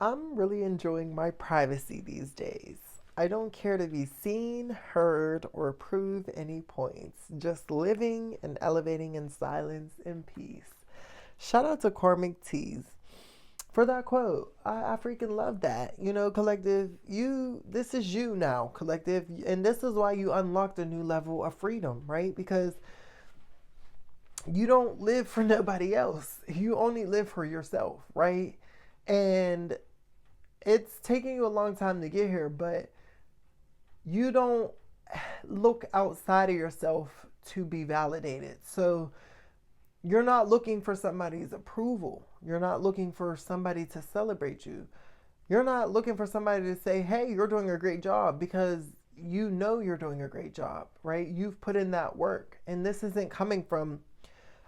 I'm really enjoying my privacy these days. I don't care to be seen, heard, or prove any points. Just living and elevating in silence and peace. Shout out to Cormac Tees for that quote. I freaking love that. Collective, this is you now, collective. And this is why you unlocked a new level of freedom, right? Because you don't live for nobody else. You only live for yourself, right? And it's taking you a long time to get here, but you don't look outside of yourself to be validated. So you're not looking for somebody's approval. You're not looking for somebody to celebrate you. You're not looking for somebody to say, hey, you're doing a great job, because you know you're doing a great job, right? You've put in that work. And this isn't coming from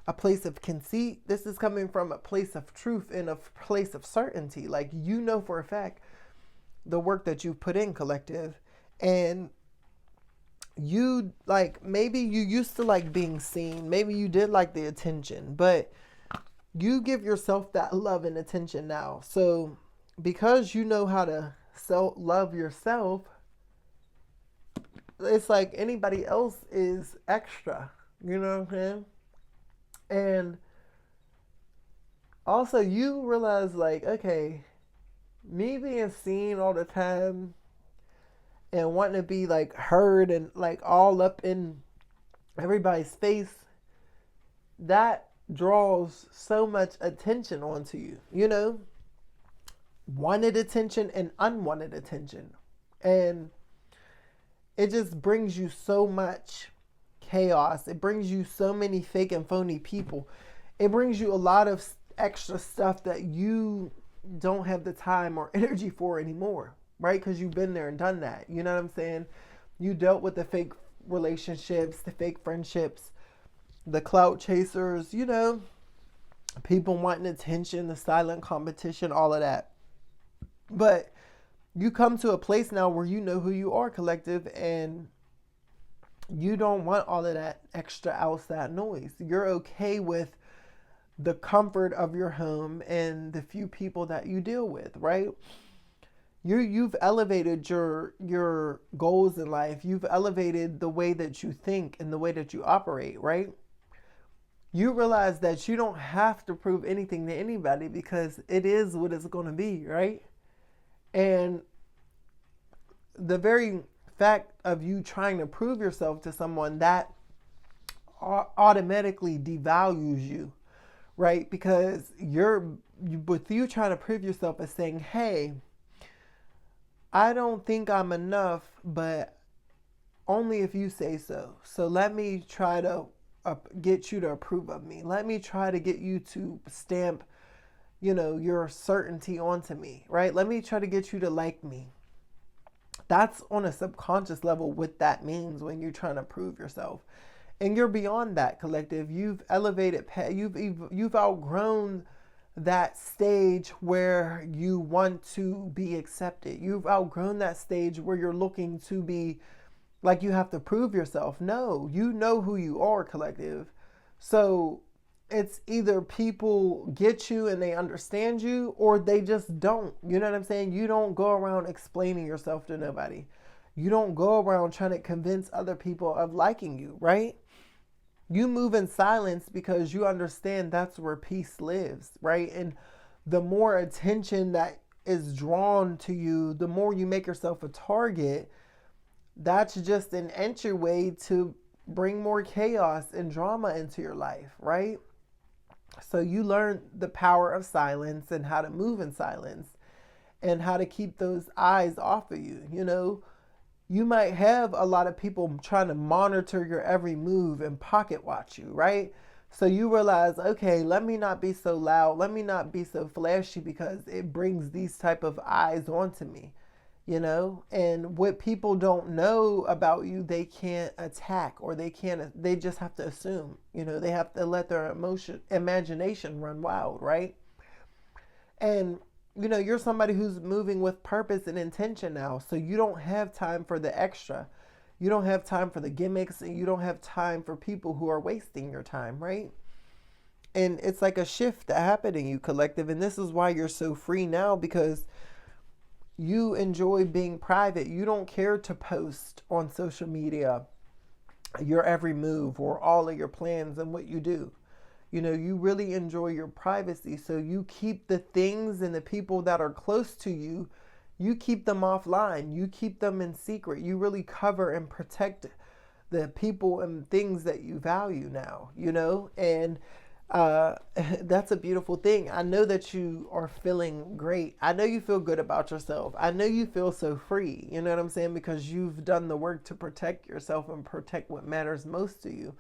a place of conceit. This is coming from a place of truth and a place of certainty. Like, you know for a fact the work that you've put in, collective. And you, like, maybe you used to like being seen. Maybe you did like the attention, but you give yourself that love and attention now. So because you know how to self love yourself, it's like anybody else is extra. You know what I'm saying? And also you realize, like, okay, me being seen all the time and wanting to be like heard and like all up in everybody's face, that draws so much attention onto you, wanted attention and unwanted attention. And it just brings you so much chaos. It brings you so many fake and phony people. It brings you a lot of extra stuff that you don't have the time or energy for anymore, right? Because you've been there and done that. You know what I'm saying? You dealt with the fake relationships, the fake friendships, the clout chasers, people wanting attention, the silent competition, all of that. But you come to a place now where you know who you are, collective, and you don't want all of that extra outside noise. You're okay with the comfort of your home and the few people that you deal with, right? You've elevated your goals in life. You've elevated the way that you think and the way that you operate, right? You realize that you don't have to prove anything to anybody, because it is what it's going to be, right? And the very fact of you trying to prove yourself to someone, that automatically devalues you, right? Because with you trying to prove yourself as saying, hey, I don't think I'm enough, but only if you say so. So let me try to get you to approve of me. Let me try to get you to stamp, your certainty onto me, right? Let me try to get you to like me. That's on a subconscious level what that means when you're trying to prove yourself. And you're beyond that, collective. You've elevated, you've outgrown that stage where you want to be accepted. You've outgrown that stage where you're looking to be like you have to prove yourself. No, you know who you are, collective. So it's either people get you and they understand you, or they just don't. You know what I'm saying? You don't go around explaining yourself to nobody. You don't go around trying to convince other people of liking you, right? You move in silence because you understand that's where peace lives, right? And the more attention that is drawn to you, the more you make yourself a target. That's just an entryway to bring more chaos and drama into your life, right? So you learn the power of silence and how to move in silence and how to keep those eyes off of you. You might have a lot of people trying to monitor your every move and pocket watch you, right? So you realize, okay, let me not be so loud. Let me not be so flashy, because it brings these type of eyes onto me, and what people don't know about you, they can't attack, or they just have to assume, they have to let their imagination run wild, right? And you're somebody who's moving with purpose and intention now. So you don't have time for the extra. You don't have time for the gimmicks, and you don't have time for people who are wasting your time, right? And it's like a shift that happened in you, collective. And this is why you're so free now, because you enjoy being private. You don't care to post on social media your every move or all of your plans and what you do. You really enjoy your privacy. So you keep the things and the people that are close to you, you keep them offline. You keep them in secret. You really cover and protect the people and things that you value now, and that's a beautiful thing. I know that you are feeling great. I know you feel good about yourself. I know you feel so free. You know what I'm saying? Because you've done the work to protect yourself and protect what matters most to you.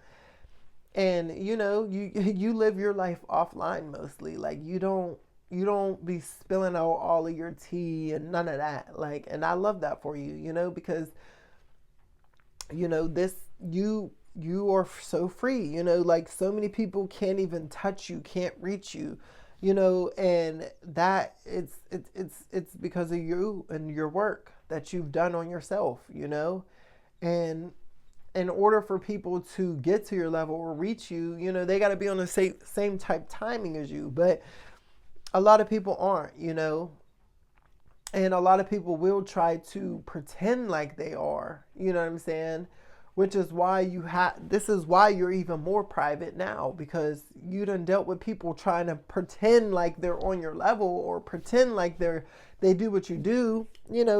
And you live your life offline mostly. Like you don't be spilling out all of your tea and none of that. Like, and I love that for you, because this you are so free, like so many people can't even touch you, can't reach you, and that it's because of you and your work that you've done on yourself, and in order for people to get to your level or reach you, they got to be on the same type timing as you. But a lot of people aren't, and a lot of people will try to pretend like they are, you know what I'm saying? Which is why this is why you're even more private now, because you done dealt with people trying to pretend like they're on your level or pretend like they do what you do,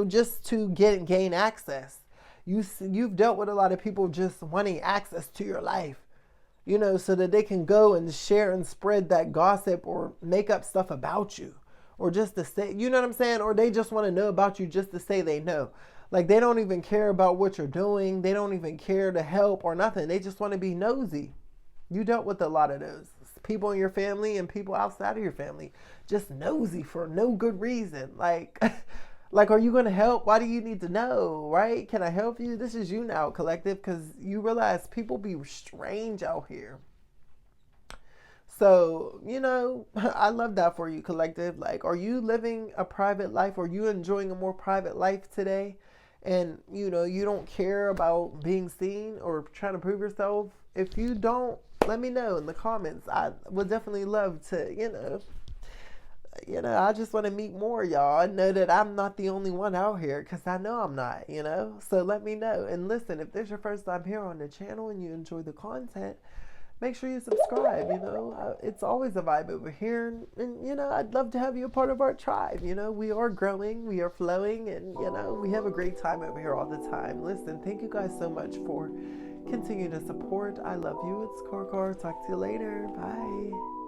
just to gain access. You've dealt with a lot of people just wanting access to your life, so that they can go and share and spread that gossip or make up stuff about you, or just to say, you know what I'm saying? Or they just want to know about you just to say they know. Like, they don't even care about what you're doing. They don't even care to help or nothing. They just want to be nosy. You dealt with a lot of those people in your family and people outside of your family, just nosy for no good reason. Like, like, are you going to help? Why do you need to know, right? Can I help you? This is you now, collective, because you realize people be strange out here. So, I love that for you, collective. Like, are you living a private life? Are you enjoying a more private life today? And, you don't care about being seen or trying to prove yourself. If you don't, let me know in the comments. I would definitely love to, I just want to meet more of y'all. I know that I'm not the only one out here, because I know I'm not, So let me know. And listen, if this is your first time here on the channel and you enjoy the content, make sure you subscribe. It's always a vibe over here. And I'd love to have you a part of our tribe. We are growing, we are flowing, and, we have a great time over here all the time. Listen, thank you guys so much for continuing to support. I love you. It's Karkar. Talk to you later. Bye.